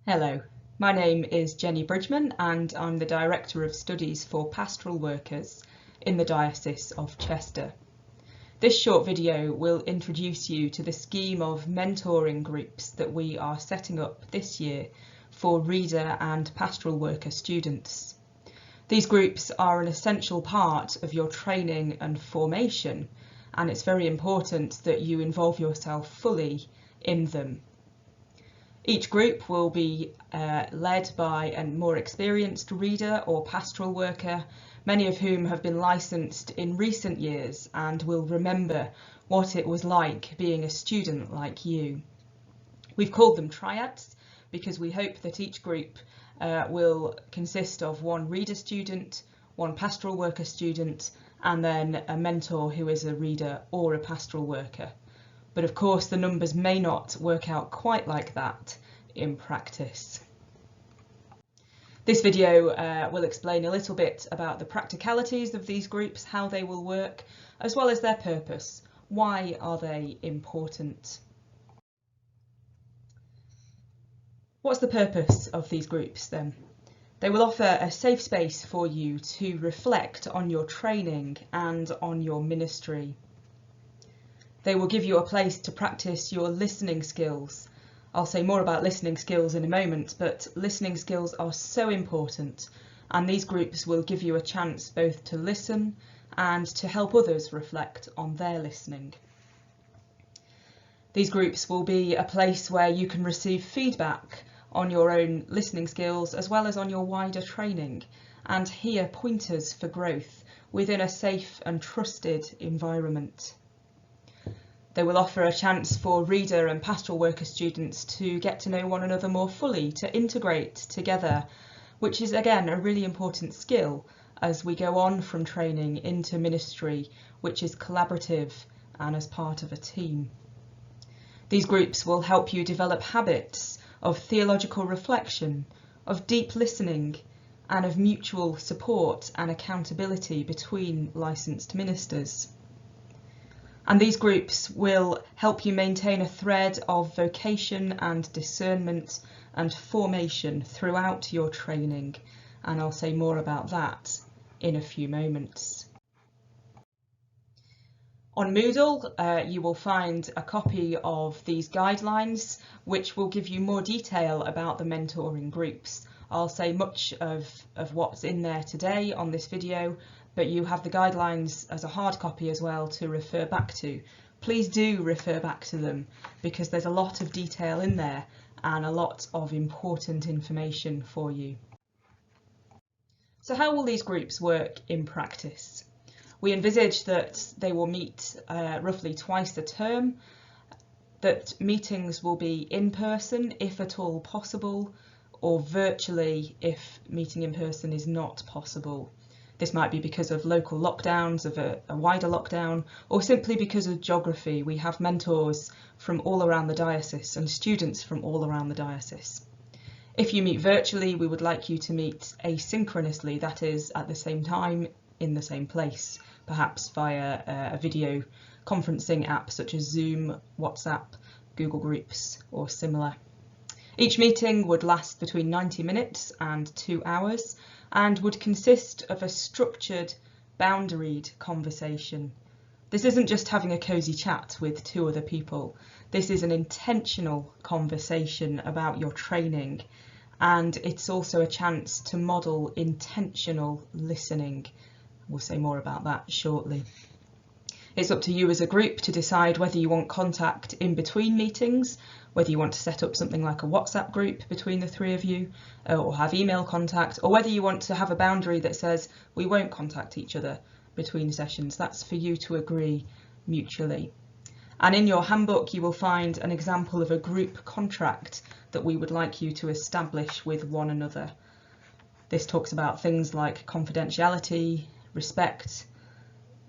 Hello, my name is Jenny Bridgman and I'm the Director of Studies for Pastoral Workers in the Diocese of Chester. This short video will introduce you to the scheme of mentoring groups that we are setting up this year for reader and pastoral worker students. These groups are an essential part of your training and formation, and it's very important that you involve yourself fully in them. Each group will be led by a more experienced reader or pastoral worker, many of whom have been licensed in recent years and will remember what it was like being a student like you. We've called them triads because we hope that each group will consist of one reader student, one pastoral worker student, and then a mentor who is a reader or a pastoral worker. But of course the numbers may not work out quite like that in practice. This video will explain a little bit about the practicalities of these groups, how they will work, as well as their purpose. Why are they important? What's the purpose of these groups then? They will offer a safe space for you to reflect on your training and on your ministry. They will give you a place to practice your listening skills. I'll say more about listening skills in a moment, but listening skills are so important, and these groups will give you a chance both to listen and to help others reflect on their listening. These groups will be a place where you can receive feedback on your own listening skills as well as on your wider training, and hear pointers for growth within a safe and trusted environment. They will offer a chance for reader and pastoral worker students to get to know one another more fully, to integrate together, which is again a really important skill as we go on from training into ministry, which is collaborative and as part of a team. These groups will help you develop habits of theological reflection, of deep listening, and of mutual support and accountability between licensed ministers. And these groups will help you maintain a thread of vocation and discernment and formation throughout your training, and I'll say more about that in a few moments. On Moodle, you will find a copy of these guidelines, which will give you more detail about the mentoring groups. I'll say much of what's in there today on this video, but you have the guidelines as a hard copy as well to refer back to. Please do refer back to them because there's a lot of detail in there and a lot of important information for you. So how will these groups work in practice? We envisage that they will meet roughly twice a term, that meetings will be in person if at all possible, or virtually if meeting in person is not possible. This might be because of local lockdowns, of a wider lockdown, or simply because of geography. We have mentors from all around the diocese and students from all around the diocese. If you meet virtually, we would like you to meet asynchronously, that is, at the same time, in the same place, perhaps via a video conferencing app such as Zoom, WhatsApp, Google Groups, or similar. Each meeting would last between 90 minutes and 2 hours and would consist of a structured, boundaried conversation. This isn't just having a cosy chat with two other people. This is an intentional conversation about your training, and it's also a chance to model intentional listening. We'll say more about that shortly. It's up to you as a group to decide whether you want contact in between meetings, whether you want to set up something like a WhatsApp group between the three of you, or have email contact, or whether you want to have a boundary that says we won't contact each other between sessions. That's for you to agree mutually. And in your handbook you will find an example of a group contract that we would like you to establish with one another. This talks about things like confidentiality, respect,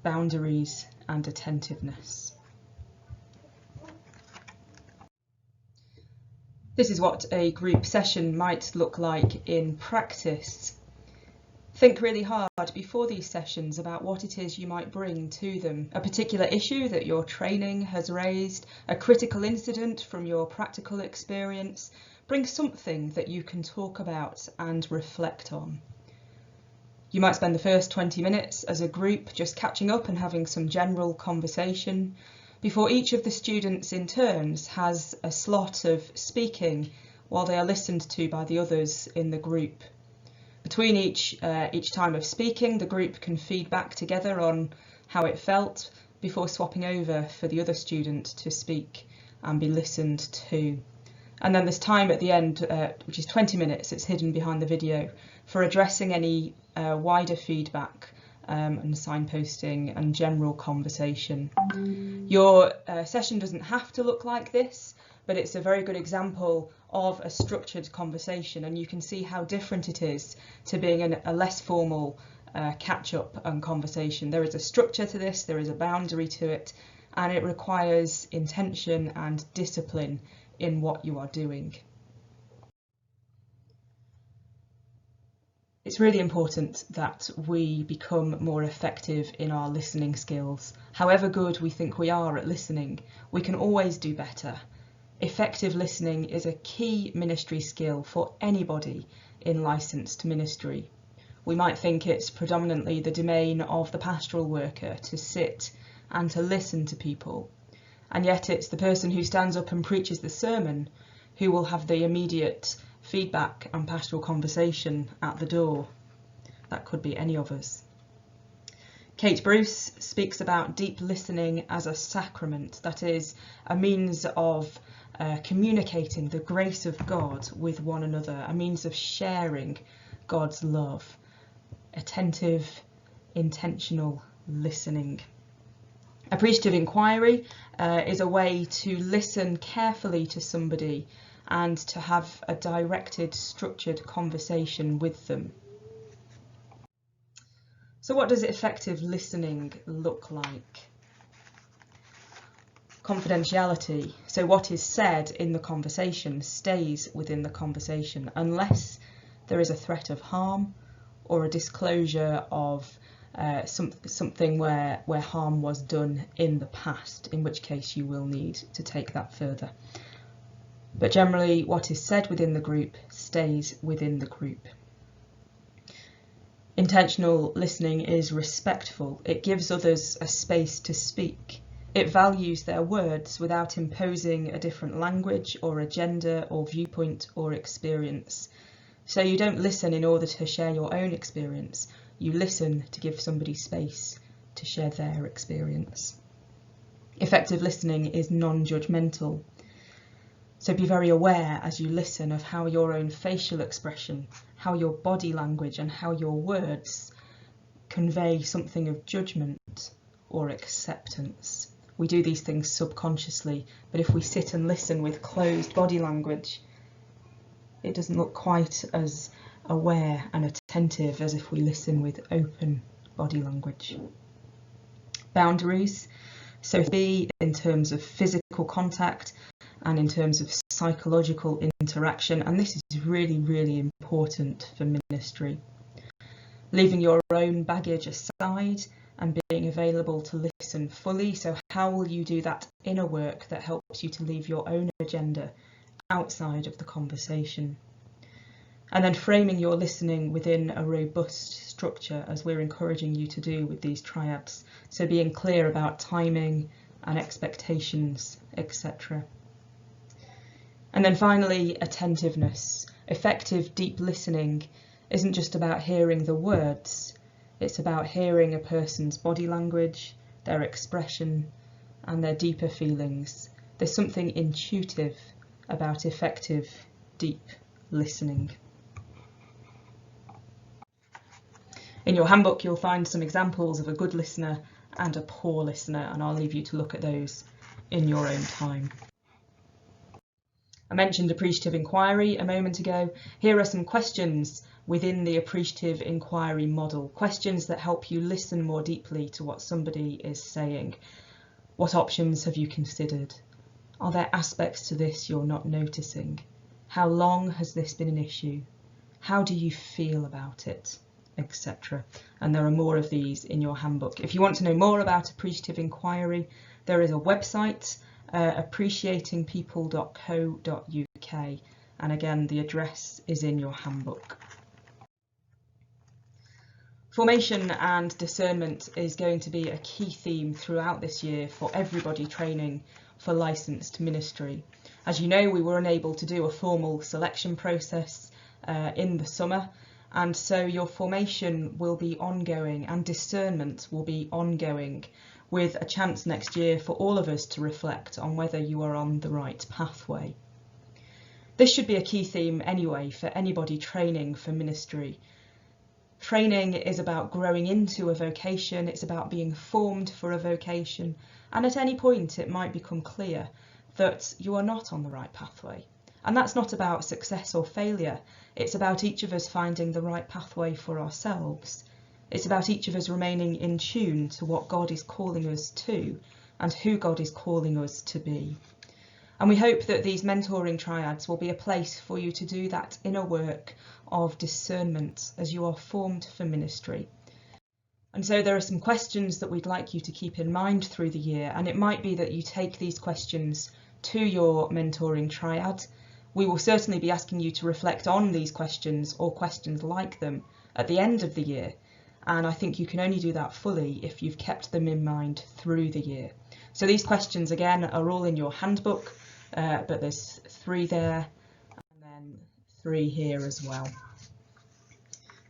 boundaries, and attentiveness. This is what a group session might look like in practice. Think really hard before these sessions about what it is you might bring to them. A particular issue that your training has raised, a critical incident from your practical experience. Bring something that you can talk about and reflect on. You might spend the first 20 minutes as a group just catching up and having some general conversation before each of the students in turns has a slot of speaking while they are listened to by the others in the group. Between each time of speaking, the group can feed back together on how it felt before swapping over for the other student to speak and be listened to. And then there's time at the end, which is 20 minutes, it's hidden behind the video, for addressing any wider feedback and signposting and general conversation. Your session doesn't have to look like this, but it's a very good example of a structured conversation, and you can see how different it is to being a less formal catch-up and conversation. There is a structure to this, there is a boundary to it, and it requires intention and discipline in what you are doing. It's really important that we become more effective in our listening skills. However good we think we are at listening, we can always do better. Effective listening is a key ministry skill for anybody in licensed ministry. We might think it's predominantly the domain of the pastoral worker to sit and to listen to people, and yet it's the person who stands up and preaches the sermon who will have the immediate feedback and pastoral conversation at the door. That could be any of us. Kate Bruce speaks about deep listening as a sacrament, that is, a means of communicating the grace of God with one another, a means of sharing God's love. Attentive, intentional listening. Appreciative inquiry is a way to listen carefully to somebody and to have a directed, structured conversation with them. So what does effective listening look like? Confidentiality. So what is said in the conversation stays within the conversation unless there is a threat of harm or a disclosure of something where harm was done in the past, in which case you will need to take that further. But generally what is said within the group stays within the group. Intentional listening is respectful. It gives others a space to speak. It values their words without imposing a different language or agenda or viewpoint or experience. So you don't listen in order to share your own experience. You listen to give somebody space to share their experience. Effective listening is non-judgmental. So be very aware as you listen of how your own facial expression, how your body language and how your words convey something of judgment or acceptance. We do these things subconsciously, but if we sit and listen with closed body language, it doesn't look quite as aware and attentive as if we listen with open body language. Boundaries. So be in terms of physical contact and in terms of psychological interaction, and this is really, really important for ministry. Leaving your own baggage aside and being available to listen fully. So how will you do that inner work that helps you to leave your own agenda outside of the conversation? And then framing your listening within a robust structure, as we're encouraging you to do with these triads. So being clear about timing and expectations, etc. And then finally, attentiveness. Effective deep listening isn't just about hearing the words, it's about hearing a person's body language, their expression, and their deeper feelings. There's something intuitive about effective deep listening. In your handbook, you'll find some examples of a good listener and a poor listener, and I'll leave you to look at those in your own time. I mentioned appreciative inquiry a moment ago. Here are some questions within the appreciative inquiry model, questions that help you listen more deeply to what somebody is saying. What options have you considered? Are there aspects to this you're not noticing? How long has this been an issue? How do you feel about it? etc. And there are more of these in your handbook. If you want to know more about appreciative inquiry, there is a website, appreciatingpeople.co.uk, and again the address is in your handbook. Formation and discernment is going to be a key theme throughout this year for everybody training for licensed ministry. As you know, we were unable to do a formal selection process in the summer, and so your formation will be ongoing and discernment will be ongoing, with a chance next year for all of us to reflect on whether you are on the right pathway. This should be a key theme anyway for anybody training for ministry. Training is about growing into a vocation, it's about being formed for a vocation, and at any point it might become clear that you are not on the right pathway. And that's not about success or failure, it's about each of us finding the right pathway for ourselves. It's about each of us remaining in tune to what God is calling us to and who God is calling us to be. And we hope that these mentoring triads will be a place for you to do that inner work of discernment as you are formed for ministry. And so there are some questions that we'd like you to keep in mind through the year, and it might be that you take these questions to your mentoring triad. We will certainly be asking you to reflect on these questions or questions like them at the end of the year, and I think you can only do that fully if you've kept them in mind through the year. So these questions again are all in your handbook, but there's 3 there and then 3 here as well.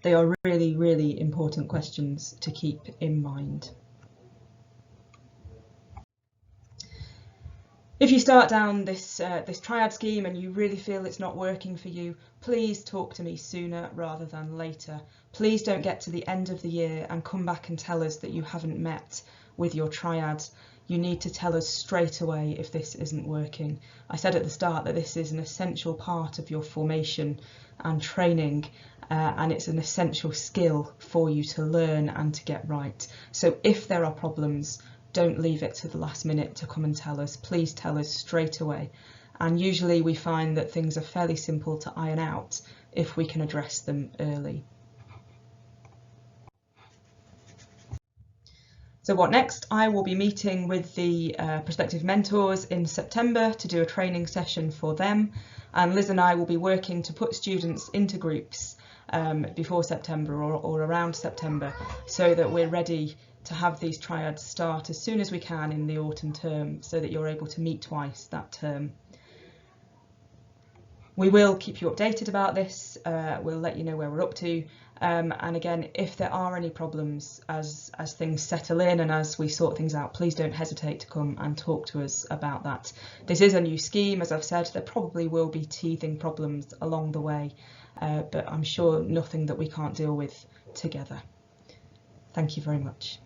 They are really, really important questions to keep in mind. If you start down this triad scheme and you really feel it's not working for you, please talk to me sooner rather than later. Please don't get to the end of the year and come back and tell us that you haven't met with your triad. You need to tell us straight away if this isn't working. I said at the start that this is an essential part of your formation and training, and it's an essential skill for you to learn and to get right. So if there are problems, don't leave it to the last minute to come and tell us. Please tell us straight away. And usually we find that things are fairly simple to iron out if we can address them early. So what next? I will be meeting with the prospective mentors in September to do a training session for them, and Liz and I will be working to put students into groups before September or around September, so that we're ready to have these triads start as soon as we can in the autumn term, so that you're able to meet twice that term. We will keep you updated about this, we'll let you know where we're up to, and again, if there are any problems as things settle in and as we sort things out, please don't hesitate to come and talk to us about that. This is a new scheme, as I've said, there probably will be teething problems along the way, but I'm sure nothing that we can't deal with together. Thank you very much.